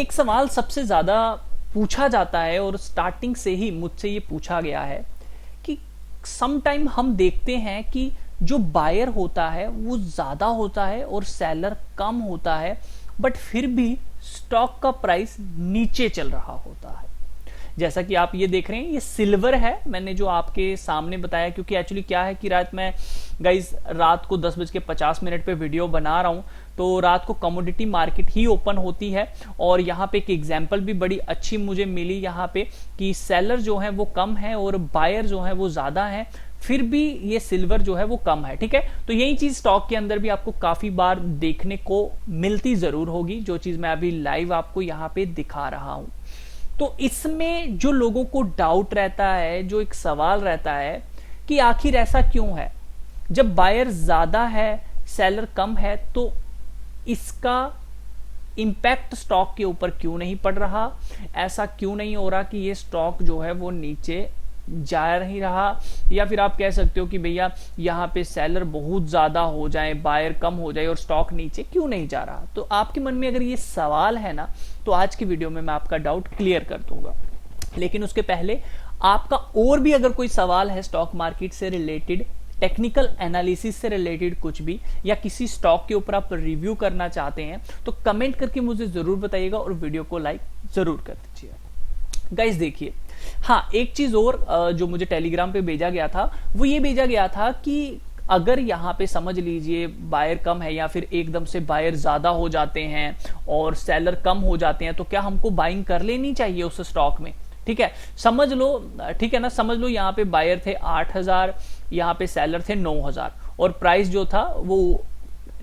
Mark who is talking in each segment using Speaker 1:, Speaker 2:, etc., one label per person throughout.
Speaker 1: एक सवाल सबसे ज्यादा पूछा जाता है और स्टार्टिंग से ही मुझसे ये पूछा गया है कि सम टाइम हम देखते हैं कि जो बायर होता है वो ज्यादा होता है और सेलर कम होता है, बट फिर भी स्टॉक का प्राइस नीचे चल रहा होता है। जैसा कि आप ये देख रहे हैं, ये सिल्वर है, मैंने जो आपके सामने बताया, क्योंकि एक्चुअली क्या है कि रात को 10:50 पे वीडियो बना रहा हूं, तो रात को कमोडिटी मार्केट ही ओपन होती है। और यहाँ पे एक एग्जांपल भी बड़ी अच्छी मुझे मिली यहाँ पे कि सेलर जो है वो कम है और बायर जो है वो ज्यादा है, फिर भी ये सिल्वर जो है वो कम है। ठीक है, तो यही चीज स्टॉक के अंदर भी आपको काफी बार देखने को मिलती जरूर होगी, जो चीज मैं अभी लाइव आपको यहाँ पे दिखा रहा हूं। तो इसमें जो लोगों को डाउट रहता है, जो एक सवाल रहता है कि आखिर ऐसा क्यों है, जब बायर ज्यादा है सेलर कम है, तो इसका इंपैक्ट स्टॉक के ऊपर क्यों नहीं पड़ रहा, ऐसा क्यों नहीं हो रहा कि ये स्टॉक जो है वो नीचे जा नहीं रहा, या फिर आप कह सकते हो कि भैया यहाँ पे सेलर बहुत ज्यादा हो जाए बायर कम हो जाए और स्टॉक नीचे क्यों नहीं जा रहा। तो आपके मन में अगर ये सवाल है ना, तो आज की वीडियो में मैं आपका डाउट क्लियर कर दूंगा। लेकिन उसके पहले आपका और भी अगर कोई सवाल है स्टॉक मार्केट से रिलेटेड, टेक्निकल एनालिसिस से रिलेटेड कुछ भी, या किसी स्टॉक के ऊपर आप रिव्यू करना चाहते हैं, तो कमेंट करके मुझे जरूर बताइएगा और वीडियो को लाइक जरूर कर दीजिएगा। गाइस देखिए, हाँ एक चीज और जो मुझे टेलीग्राम पे भेजा गया था, वो ये भेजा गया था कि अगर यहाँ पे समझ लीजिए बायर कम है या फिर एकदम से बायर ज्यादा हो जाते हैं और सेलर कम हो जाते हैं, तो क्या हमको बाइंग कर लेनी चाहिए उस स्टॉक में। ठीक है, समझ लो, ठीक है ना, समझ लो यहाँ पे बायर थे 8,000, यहाँ पे सेलर थे 9,000 और प्राइस जो था वो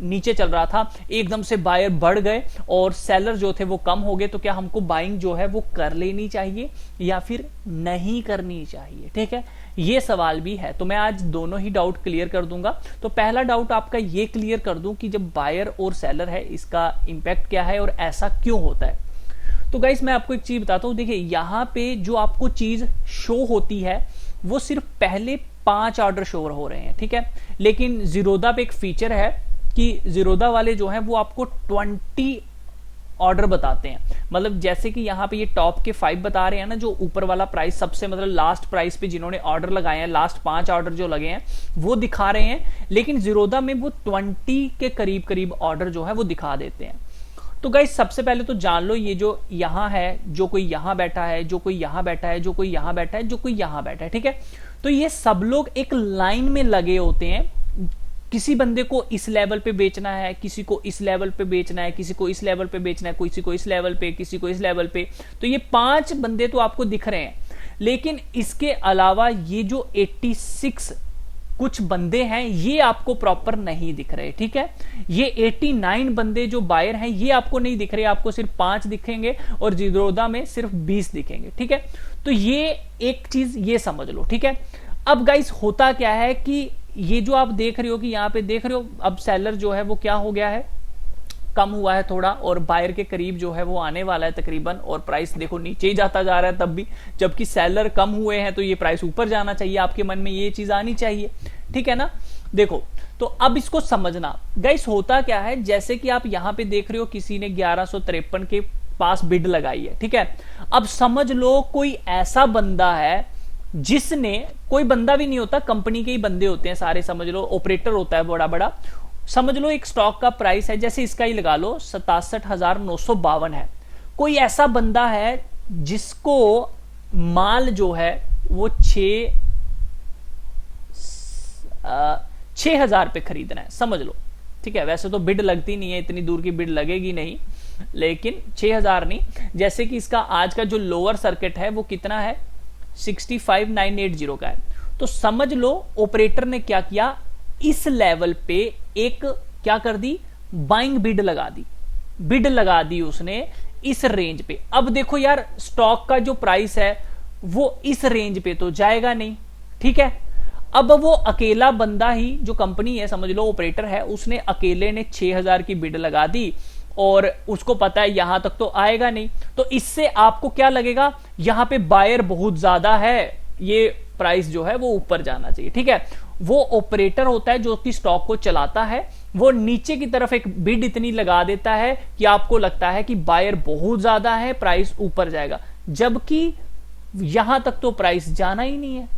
Speaker 1: नीचे चल रहा था, एकदम से बायर बढ़ गए और सेलर जो थे वो कम हो गए, तो क्या हमको बाइंग जो है वो कर लेनी चाहिए या फिर नहीं करनी चाहिए। ठीक है, ये सवाल भी है, तो मैं आज दोनों ही डाउट क्लियर कर दूंगा। तो पहला डाउट आपका ये क्लियर कर दूं कि जब बायर और सेलर है इसका इंपैक्ट क्या है और ऐसा क्यों होता है। तो गाइस मैं आपको एक चीज बताता हूं, देखिए यहाँ पे जो आपको चीज शो होती है वो सिर्फ पहले 5 ऑर्डर शो हो रहे हैं। ठीक है, लेकिन जीरोधा पे एक फीचर है कि जीरोधा वाले जो हैं वो आपको 20 ऑर्डर बताते हैं। मतलब जैसे कि यहाँ पे ये टॉप के 5 बता रहे हैं ना, जो ऊपर वाला प्राइस सबसे मतलब लास्ट प्राइस पे जिन्होंने ऑर्डर लगाए हैं, लास्ट 5 ऑर्डर जो लगे हैं वो दिखा रहे हैं, लेकिन जीरोधा में वो 20 के करीब करीब ऑर्डर जो है वो दिखा देते हैं। तो गाइस सबसे पहले तो जान लो, ये जो यहाँ है, जो कोई यहाँ बैठा है, जो कोई यहाँ बैठा है, जो कोई यहाँ बैठा है, जो कोई यहाँ बैठा है, ठीक है, तो ये सब लोग एक लाइन में लगे होते हैं। किसी बंदे को इस लेवल पे बेचना है, किसी को इस लेवल पे बेचना है, किसी को इस लेवल पे बेचना है, किसी को इस लेवल पे, किसी को इस लेवल पे। तो ये 5 बंदे तो आपको दिख रहे हैं, लेकिन इसके अलावा ये जो 86 कुछ बंदे हैं ये आपको प्रॉपर नहीं दिख रहे। ठीक है, ये 89 बंदे जो बायर हैं ये आपको नहीं दिख रहे, आपको सिर्फ 5 दिखेंगे और जीरोधा में सिर्फ 20 दिखेंगे। ठीक है, तो ये एक चीज ये समझ लो। ठीक है, अब गाइस होता क्या है कि ये जो आप देख रहे हो कि यहाँ पे देख रहे हो, अब सेलर जो है वो क्या हो गया है, कम हुआ है थोड़ा, और बायर के करीब जो है वो आने वाला है तकरीबन, और प्राइस देखो नीचे ही जाता जा रहा है तब भी, जबकि सेलर कम हुए हैं, तो ये प्राइस ऊपर जाना चाहिए, आपके मन में ये चीज आनी चाहिए। ठीक है ना, देखो तो अब इसको समझना गाइस होता क्या है, जैसे कि आप यहाँ पे देख रहे हो किसी ने 1153 के पास बिड लगाई है। ठीक है, अब समझ लो कोई ऐसा बंदा है जिसने, कोई बंदा भी नहीं होता, कंपनी के ही बंदे होते हैं सारे, समझ लो ऑपरेटर होता है बड़ा बड़ा। समझ लो एक स्टॉक का प्राइस है, जैसे इसका ही लगा लो 67,952 है, कोई ऐसा बंदा है जिसको माल जो है वो 6,000 पे खरीदना है, समझ लो। ठीक है, वैसे तो बिड लगती नहीं है, इतनी दूर की बिड लगेगी नहीं, लेकिन 6,000 नहीं, जैसे कि इसका आज का जो लोअर सर्किट है वो कितना है, 65,980 का है। तो समझ लो ऑपरेटर ने क्या किया, इस लेवल पे एक क्या कर दी, बाइंग बिड लगा दी, बिड लगा दी उसने इस रेंज पे। अब देखो यार स्टॉक का जो प्राइस है वो इस रेंज पे तो जाएगा नहीं। ठीक है, अब वो अकेला बंदा ही, जो कंपनी है समझ लो ऑपरेटर है, उसने अकेले ने 6,000 की बिड लगा दी और उसको पता है यहां तक तो आएगा नहीं, तो इससे आपको क्या लगेगा, यहां पे बायर बहुत ज्यादा है, ये प्राइस जो है वो ऊपर जाना चाहिए। ठीक है, वो ऑपरेटर होता है जो कि स्टॉक को चलाता है, वो नीचे की तरफ एक बिड इतनी लगा देता है कि आपको लगता है कि बायर बहुत ज्यादा है, प्राइस ऊपर जाएगा, जबकि यहां तक तो प्राइस जाना ही नहीं है।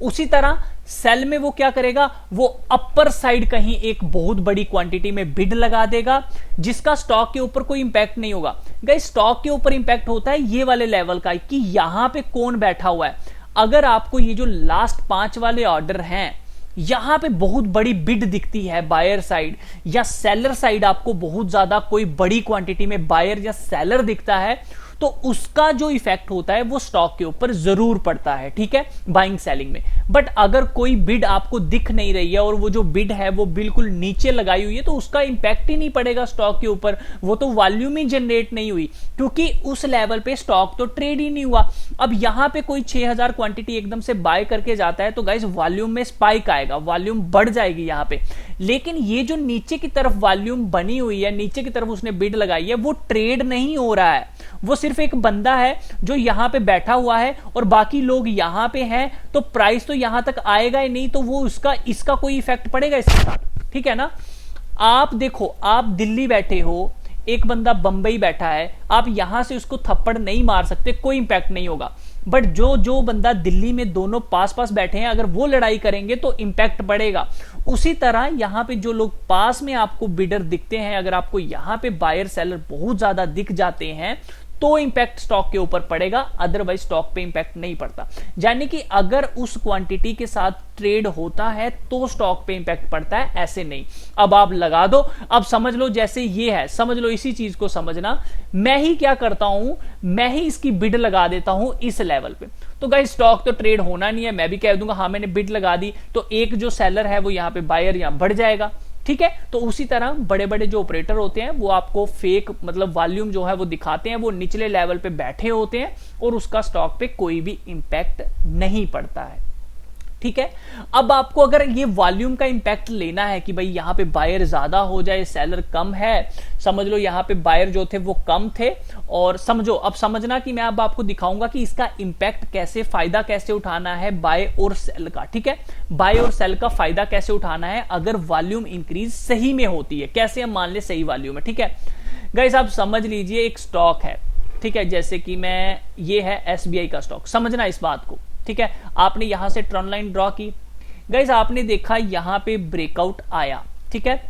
Speaker 1: उसी तरह सेल में वो क्या करेगा, वो अपर साइड कहीं एक बहुत बड़ी क्वांटिटी में बिड लगा देगा, जिसका स्टॉक के ऊपर कोई इंपैक्ट नहीं होगा। गाइस स्टॉक के ऊपर इंपैक्ट होता है ये वाले लेवल का कि यहां पे कौन बैठा हुआ है। अगर आपको ये जो लास्ट 5 वाले ऑर्डर हैं, यहां पे बहुत बड़ी बिड दिखती है बायर साइड या सेलर साइड, आपको बहुत ज्यादा कोई बड़ी क्वांटिटी में बायर या सेलर दिखता है, तो उसका जो इफेक्ट होता है वो स्टॉक के ऊपर जरूर पड़ता है, ठीक है, बाइंग सेलिंग में। बट अगर कोई बिड आपको दिख नहीं रही है और वो जो बिड है वो बिल्कुल नीचे लगाई हुई है, तो उसका इंपैक्ट ही नहीं पड़ेगा स्टॉक के ऊपर, वो तो वॉल्यूम ही जनरेट नहीं हुई, क्योंकि उस लेवल पे स्टॉक तो ट्रेड ही नहीं हुआ। अब यहां पे कोई 6000 क्वांटिटी एकदम से बाय करके जाता है तो गाइस वॉल्यूम में स्पाइक आएगा, वॉल्यूम बढ़ जाएगी यहां पे। लेकिन ये जो नीचे की तरफ वॉल्यूम बनी हुई है, नीचे की तरफ उसने बिड लगाई है, वो ट्रेड नहीं हो रहा है, वो सिर्फ एक बंदा है जो यहां पे बैठा हुआ है और बाकी लोग यहां पे हैं, तो प्राइस तो यहां तक आएगा ही नहीं, तो वो इसका कोई इफेक्ट पड़ेगा इसके साथ, ठीक है ना। आप देखो, आप दिल्ली बैठे हो, एक बंदा बंबई बैठा है, आप यहां से उसको थप्पड़ नहीं मार सकते, कोई इंपैक्ट नहीं होगा। बट जो बंदा दिल्ली में दोनों पास पास बैठे हैं, अगर वो लड़ाई करेंगे तो इंपैक्ट पड़ेगा। उसी तरह यहां पे जो लोग पास में आपको बिडर दिखते हैं, अगर आपको यहां पे बायर सेलर बहुत ज्यादा दिख जाते हैं तो इंपैक्ट स्टॉक के ऊपर पड़ेगा, अदरवाइज स्टॉक पे इंपैक्ट नहीं पड़ता। यानी कि अगर उस क्वांटिटी के साथ ट्रेड होता है तो स्टॉक पे इंपैक्ट पड़ता है, ऐसे नहीं। अब आप लगा दो, अब समझ लो जैसे ये है, समझ लो इसी चीज को समझना। मैं ही क्या करता हूं, मैं ही इसकी बिड लगा देता हूं इस लेवल पे, तो गाइस स्टॉक तो ट्रेड होना नहीं है, मैं भी कह दूंगा हाँ मैंने बिड लगा दी, तो एक जो सेलर है वो यहां पे बायर यहां बढ़ जाएगा, ठीक है। तो उसी तरह बड़े बड़े जो ऑपरेटर होते हैं वो आपको फेक मतलब वॉल्यूम जो है वो दिखाते हैं, वो निचले लेवल पे बैठे होते हैं और उसका स्टॉक पे कोई भी इंपैक्ट नहीं पड़ता है, ठीक है। अब आपको अगर ये वॉल्यूम का इंपैक्ट लेना है कि भाई यहां पे बायर ज्यादा हो जाए, सेलर कम है, समझ लो यहां पे बायर जो थे वो कम थे, और समझो, अब समझना कि मैं अब आपको दिखाऊंगा कि इसका इंपैक्ट कैसे, फायदा कैसे उठाना है बाय और सेल का, ठीक है। बाय और सेल का फायदा कैसे उठाना है अगर वॉल्यूम इंक्रीज सही में होती है, कैसे हम मान ले सही वॉल्यूम है, ठीक है। गाइस आप समझ लीजिए एक स्टॉक है, ठीक है, जैसे कि मैं, ये है एसबीआई का स्टॉक, समझना इस बात को, ठीक है। आपने यहां से ट्रेंड लाइन ड्रॉ की, गाइस आपने देखा यहां पे ब्रेकआउट आया, ठीक है।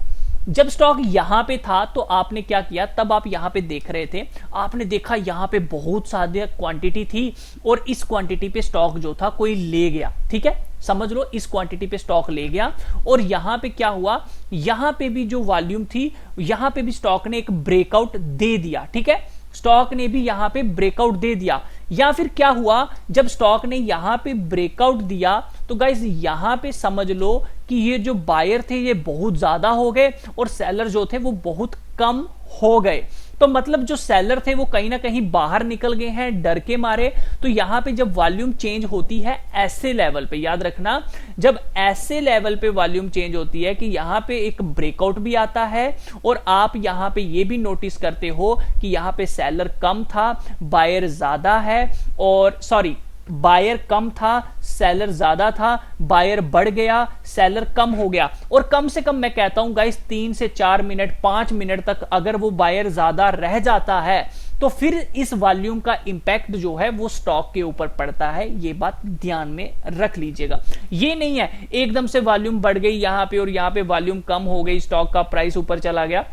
Speaker 1: जब स्टॉक यहां पे था तो आपने क्या किया, तब आप यहां पे देख रहे थे, आपने देखा यहां पे बहुत सारी क्वांटिटी थी और इस क्वांटिटी पे स्टॉक जो था कोई ले गया, ठीक है, समझ लो इस क्वांटिटी पे स्टॉक ले गया, और यहां पे क्या हुआ, यहां पे भी जो वॉल्यूम थी, यहां पे भी स्टॉक ने एक ब्रेकआउट दे दिया, ठीक है, स्टॉक ने भी यहां पे ब्रेकआउट दे दिया। या फिर क्या हुआ, जब स्टॉक ने यहां पे ब्रेकआउट दिया तो गाइस यहां पे समझ लो कि ये जो बायर थे ये बहुत ज्यादा हो गए और सेलर जो थे वो बहुत कम हो गए, तो मतलब जो सेलर थे वो कहीं ना कहीं बाहर निकल गए हैं डर के मारे। तो यहां पे जब वॉल्यूम चेंज होती है ऐसे लेवल पे, याद रखना, जब ऐसे लेवल पे वॉल्यूम चेंज होती है कि यहां पे एक ब्रेकआउट भी आता है और आप यहां पे ये भी नोटिस करते हो कि यहां पे सेलर कम था, बायर ज्यादा है, और सॉरी बायर कम था, सेलर ज्यादा था, बायर बढ़ गया, सेलर कम हो गया, और कम से कम मैं कहता हूं गाइस 3 से 4 मिनट 5 मिनट तक अगर वो बायर ज्यादा रह जाता है तो फिर इस वॉल्यूम का इंपैक्ट जो है वो स्टॉक के ऊपर पड़ता है, ये बात ध्यान में रख लीजिएगा। ये नहीं है एकदम से वॉल्यूम बढ़ गई यहां पे और यहां पे वॉल्यूम कम हो गई, स्टॉक का प्राइस ऊपर चला गया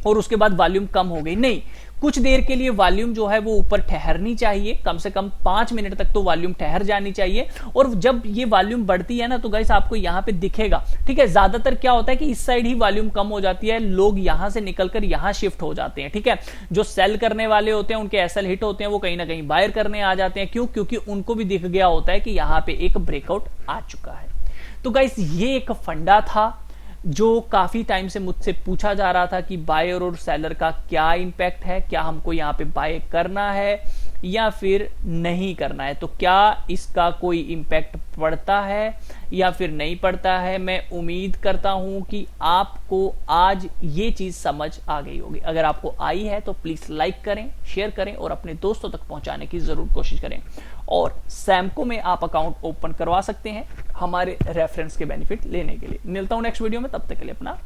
Speaker 1: और उसके बाद वॉल्यूम कम हो गई, नहीं, कुछ देर के लिए वॉल्यूम जो है वो ऊपर ठहरनी चाहिए, कम से कम 5 मिनट तक तो वॉल्यूम ठहर जानी चाहिए। और जब ये वॉल्यूम बढ़ती है ना तो गाइस आपको यहां पे दिखेगा, ठीक है। ज्यादातर क्या होता है कि इस साइड ही वॉल्यूम कम हो जाती है, लोग यहां से निकलकर यहां शिफ्ट हो जाते हैं, ठीक है। जो सेल करने वाले होते हैं उनके एसएल हिट होते हैं, वो कहीं ना कहीं बायर करने आ जाते हैं, क्यों, क्योंकि उनको भी दिख गया होता है कि यहां पे एक ब्रेकआउट आ चुका है। तो गाइस ये एक फंडा था जो काफी टाइम से मुझसे पूछा जा रहा था कि बायर और सेलर का क्या इंपैक्ट है, क्या हमको यहां पे बाय करना है या फिर नहीं करना है, तो क्या इसका कोई इंपैक्ट पड़ता है या फिर नहीं पड़ता है। मैं उम्मीद करता हूं कि आपको आज ये चीज समझ आ गई होगी। अगर आपको आई है तो प्लीज लाइक करें, शेयर करें और अपने दोस्तों तक पहुंचाने की जरूर कोशिश करें। और सैमको में आप अकाउंट ओपन करवा सकते हैं हमारे रेफरेंस के बेनिफिट लेने के लिए। मिलता हूं नेक्स्ट वीडियो में, तब तक के लिए अपना